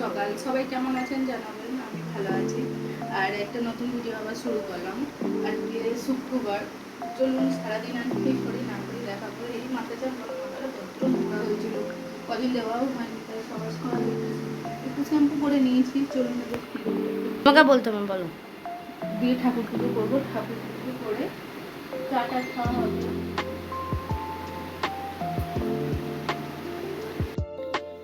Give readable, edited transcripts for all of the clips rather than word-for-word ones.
সকাল, সবাই কেমন আছেন জানাবেন। আমি ভালো আছি। আর একটা নতুন ভিডিও আবার শুরু করলাম। আজকে শুক্রবার। চলুন সারাদিন আমি কী করি না করি দেখা করে। এই মাথা চাপ মাথাটা যত্র নোংরা হয়েছিল, কদিন দেওয়াও হয়নি, তাই সবার সকাল একটু শ্যাম্পু করে নিয়েছি। চলুন তোমাকে বলতে হবে, বলো। দিয়ে ঠাকুর পুজো করবো, ঠাকুর পুজো করে চাটা খাওয়া হবে।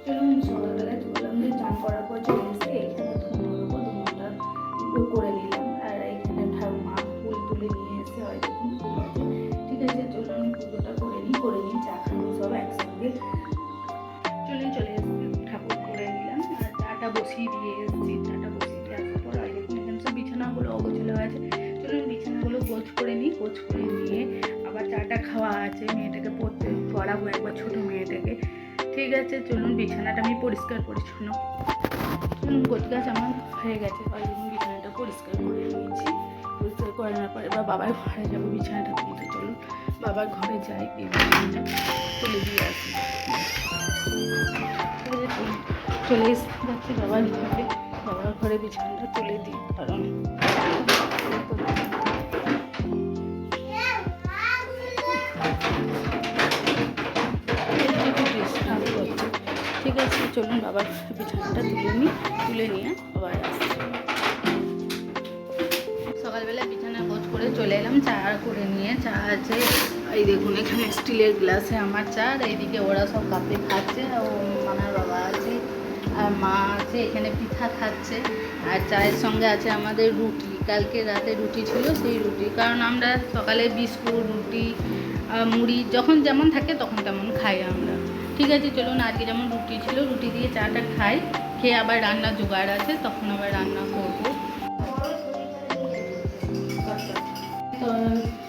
চলুন সকালবেলায় বললাম যে চান করার পর চলে এসে এখানে ধুনো দেবো, ধুনোটা করে নিলাম। আর এখানে ঠাকুমা ফুল তুলে নিয়ে এসে হয় দেখুন ফুল আছে। ঠিক আছে, চলুন আমি পুজোটা করে নিই চা খাবো সব একসঙ্গে। চলুন চলে এসেছি, ঠাকুর করে নিলাম আর চাটা বসিয়ে দিয়ে এসেছি। চাটা বসিয়ে দিয়ে আসার পর আর দেখুন এখানে সব বিছানাগুলো অগোছালো আছে। চলুন বিছানাগুলো গোছ করে নিই, গোছ করে নিয়ে আবার চাটা খাওয়া আছে, মেয়েটাকে পড়াবো একবার, ছোটো মেয়েটাকে। ঠিক আছে, চলুন বিছানাটা আমি পরিষ্কার পরিচ্ছন্ন গোছ গাছ আমার হয়ে গেছে। কয়েকদিন বিছানাটা পরিষ্কার করে নিয়েছি। পরিষ্কার করে নেওয়ার পরে এবার বাবার ঘরে যাবো বিছানাটা তুলতে। চলুন বাবার ঘরে যাই, এই বিছানাটা তুলে দিয়ে আসি। চলে যাচ্ছি বাবার ঘরে বিছানাটা তুলে দিই, কারণ ঠিক আছে। চলুন বাবার বিছানাটা তুলে নিয়ে আবার আসছি। সকালবেলা বিছানা গোছ করে চলে এলাম, চা করে নিয়ে। চা আছে এই দেখুন এখানে স্টিলের গ্লাসে আমার চা, আর এইদিকে ওরা সব কাপে খাচ্ছে। ও মামার বাবা আছে আর মা আছে, এখানে পিঠা খাচ্ছে। আর চায়ের সঙ্গে আছে আমাদের রুটি, কালকে রাতে রুটি ছিল সেই রুটি, কারণ আমরা সকালে বিস্কুট রুটি মুড়ি যখন যেমন থাকে তখন তেমন খাই আমরা। ঠিক আছে, চলুন আজকে যেমন রুটি ছিল রুটি দিয়ে চাটা খাই, খেয়ে আবার রান্না জোগাড় আছে, তখন আবার রান্না করবো।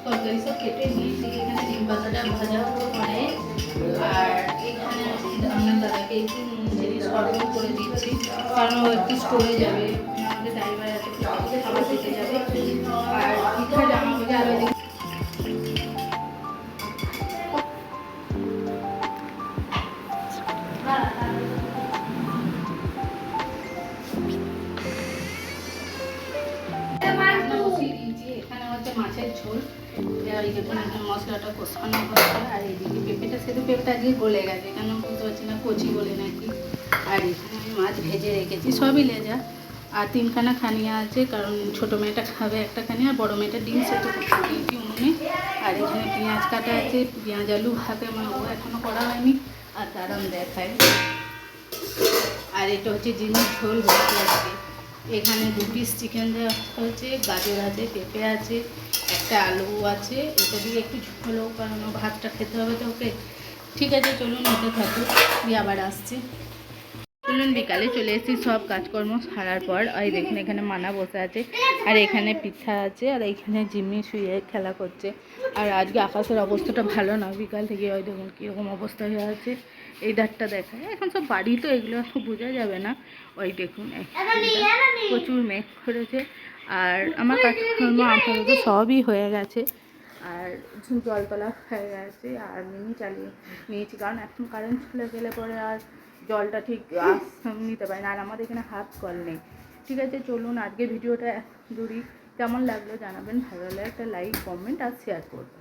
তরকারি সব কেটে নিয়েছি, এখানে ডিম পাতাটা ভাজা করে। আর এখানে আমার দাদাকে একটু নুন চিনি সরবরাহ করে দিচ্ছি, কারণ ও একটু স্টোরে যাবে, আমাদের ড্রাইভার আছে, খাবার দিতে যাবে। আর পিঠা জামা করে আরো এখানে হচ্ছে মাছের ঝোল, মশলাটা কষানো হচ্ছে। আর এইদিকে পেঁপেটা সেদ্ধ, পেঁপেটা আজকে গলে গেছে, কেন বুঝতে পারছি না, কচি বলে নাকি। আর এখানে আমি মাছ ভেজে রেখেছি, সবই লেজা। আর তিনখানা খানিয়া আছে, কারণ ছোটো মেয়েটা খাবে একটা খানি, আর বড়ো মেয়েটা ডিম সেদ্ধ করতে দিয়েছি উনুনে। আর এখানে পেঁয়াজ কাটা আছে, পেঁয়াজ আলু ভাতে মানে ও এখনও করা হয়নি, আর দাঁড়ান দেখায়। আর এটা হচ্ছে জিনিস ঝোল হচ্ছে আজকে। এখানে 2 পিস চিকেন দেওয়া হচ্ছে, গাজর আছে, পেঁপে আছে, একটা আলু আছে। এটা দিয়ে একটু ঝোলও, কারণ ভাতটা খেতে হবে তো ওকে। ঠিক আছে, চলুন হতে থাকুক, দিয়ে আবার আসছি। চলুন বিকালে চলে এসেছি সব কাজকর্ম সারার পর। এই দেখুন এখানে মানা বসে আছে, আর এখানে পিঠা আছে, আর এইখানে জিম্মি শুয়ে খেলা করছে। আর আজকে আকাশের অবস্থাটা ভালো না, বিকাল থেকে ওই দেখুন কীরকম অবস্থা হয়ে আছে। এই ধারটা দেখায়, এখন সব বাড়ি তো এগুলো বোঝা যাবে না। ওই দেখুন প্রচুর মেঘ করেছে। আর আমার কাজকর্ম আপাতত সবই হয়ে গেছে, আর জল তোলা হয়ে গেছে, আর মিনি চালিয়ে নিয়েছি, কারণ এখন কারেন্ট চলে গেলে পরে আর জলটা ঠিক নিতে পারি না, আর আমাদের এখানে হাত কল নেই। ঠিক আছে, চলুন আজকে ভিডিওটা দূরই কেমন লাগলো জানাবেন, ভালো লাগলে একটা লাইক কমেন্ট আর শেয়ার করবেন।